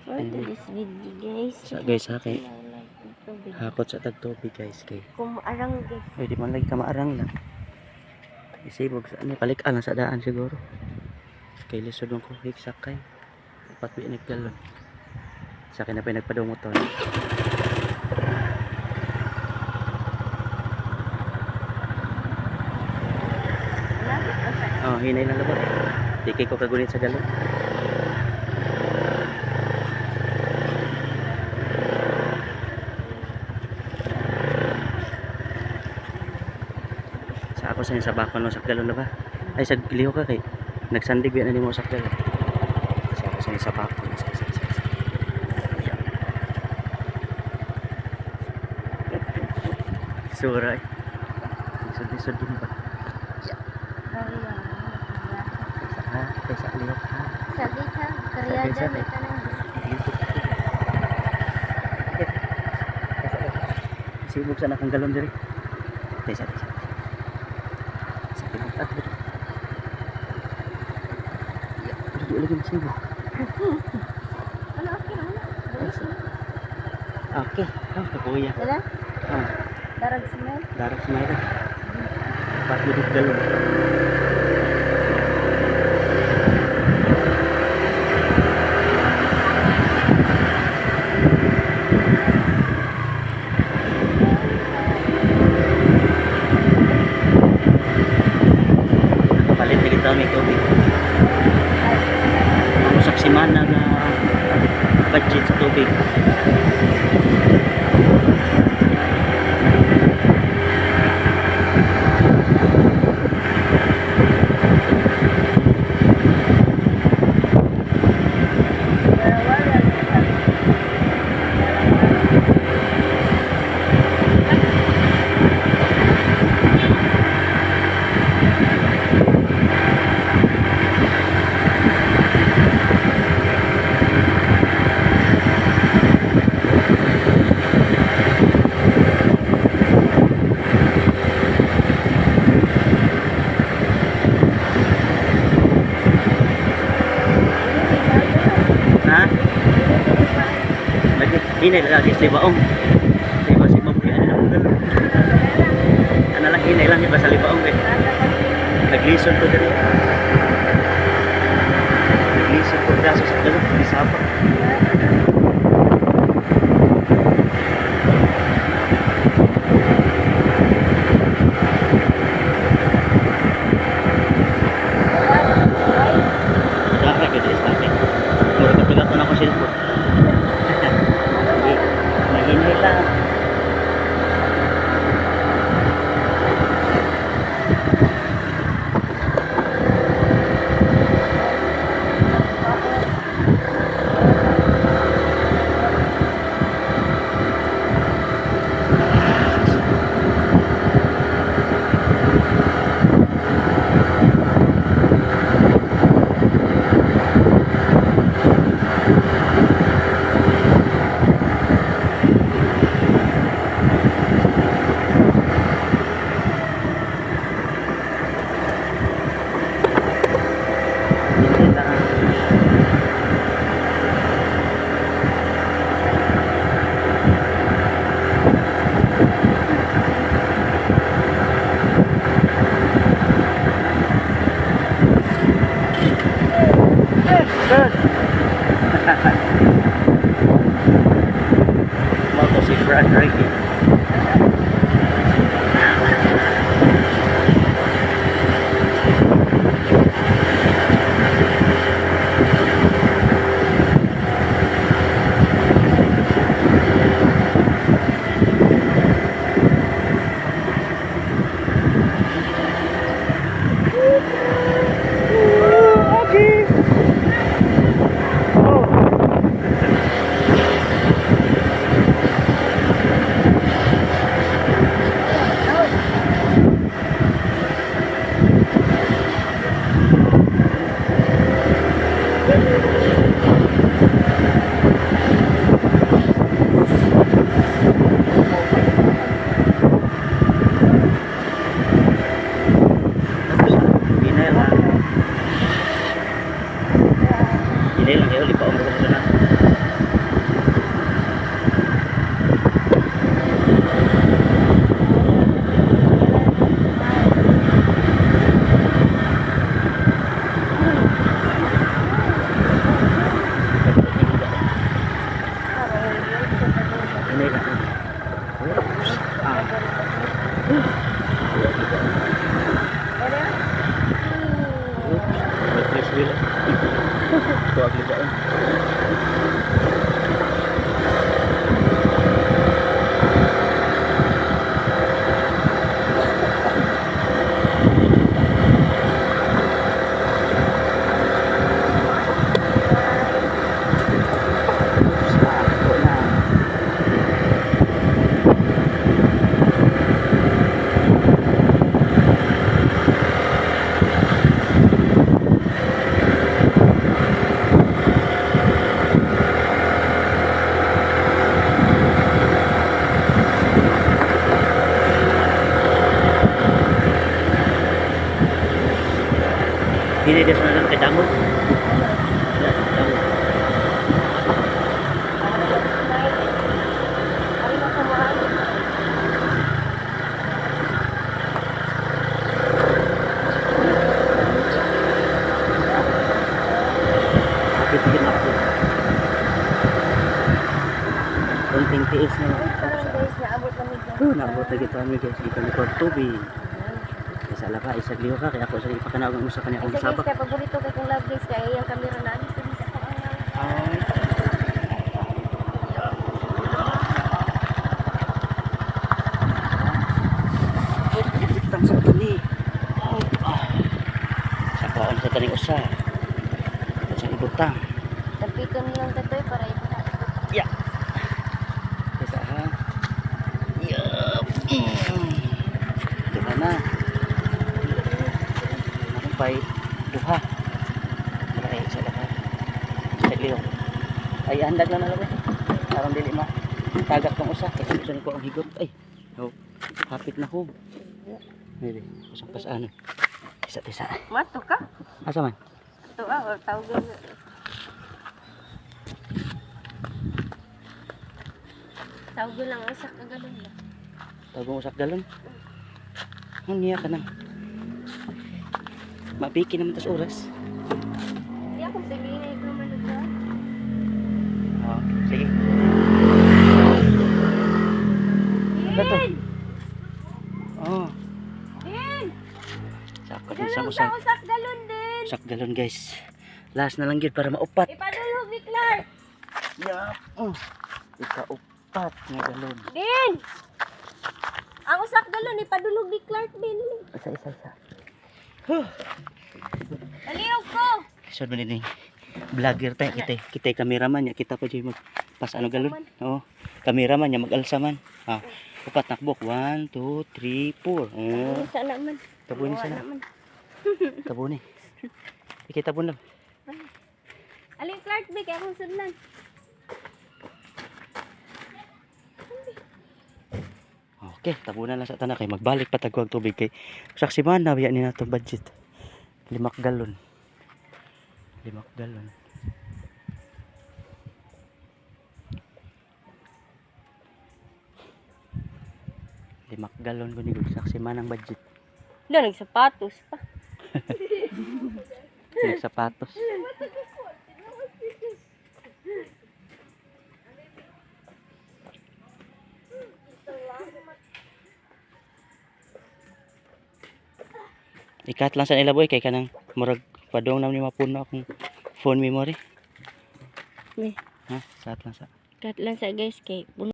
For today's video guys. Sa guys ha kay hakot sa tagtubig guys kay. Kung maarang guys. Pwede man lagi ka maarang lang. Isibog sa ano palik lang sa daan siguro. Kay lisod man ko sakay. Dapat bi naggalon. Sa akin na pa nagpadumot to. Oh, hinay lang labot. Di ko kagunit sa galon. Sa ako sa bakon no sa galon na ba? Ay sa liho ka kay nagsandig yan ni mo sa galon. Sa ako sa bakon sa. Suray. Isod din ba? Sa liho ka. Sabi sa karyada may tanong. Sibog sa nakang galon diri. Tesa. Sa pinutat dito. Dito lagi sibog. Ano okay na? Okay. Kuya. Wala? Darag smell. Darag smell. Dapat duduk galon. Palit lagi tayo may tubig. Ano sa simana na budget sa tubig. Hinay lagi sa libaong. Diba si Mabuhi ano lang dala. Ano lang hinay lang iba sa libaong eh. Naglison ko dali. Naglison ko daso sa dalo di sapa. Dara ka di sa akin. Mura ka pagatan ako cellphone. Hinay lang. Moto si Brad Ricky. Hindi lang, lipaon ko sa sana. Tuwag ligaon. Hindi des na kay damo. Ay, nakamaan. Pipigil na ako. Konting tiis na lang. Parang guys, naabot na medyo. Naabot na kita kami guys. Dito ni tubig. Isa lang ka, isag liho ka. Kaya ako sa ipakanawagan mo sa kanya akong Isa guys, sabak. kaya paborito kay kong love guys, kaya yung camera na dito sa ko ang Butang sa tani. Sa kaon sa tani usa. Sa ibutang. Tapiton mo lang tatoy para ito. Ya. Isa ha. Yup. Diba na? Nakapay duha. Maray sa lahat. Sagliyo. Ay andag lang na lang. Parang dili ma. Tagak tong usa. Kasi gusto ko ang higot. Ay. No. Hapit na ko. Maybe. Pasang pasaan. Isa-isa. Mato ka? Asa man? Ito o tawag. Tawag lang ang isa kagalon ba? Tawag usak galon. Ang niya ka na. Mapiki naman tas oras. Hindi ako sige na ikaw manuga. Oh, sige. Bato. Oh, Din! sakto din sa Galon usak. ka usak galon din! Usak galon guys. Last na lang yun para maupat. Ipadulog ni Clark! Yeah. Oh. Ikaupat nga galon. Din! Ang usak galon ipadulog ni Clark din. Isa. Naliog ko! So man ini vlogger tayo kita cameraman niya kita pa jay magpas ano galon. Oo. Cameraman niya mag-alsa man. Ah. Upat nakbok 1 2 3 4. Oh. Isa naman. Tabuni Wala sana. naman. Tabuni. Ikita bun lang. Aling Clark ba kaya akong sudlan? Okay, tabunan lang sa tanan kay magbalik pa tagwag tubig kay saksi man na biya ni natong budget. 5 galon. 5 galon. Limak galon ko ni saksi man ang budget. Doon, nagsapatos pa. Sapatos. Ikat lang sa nila boy kay kanang murag padong nam ni mapuno akong phone memory. May, Ha, sat lang sa. cut lang sa guys kay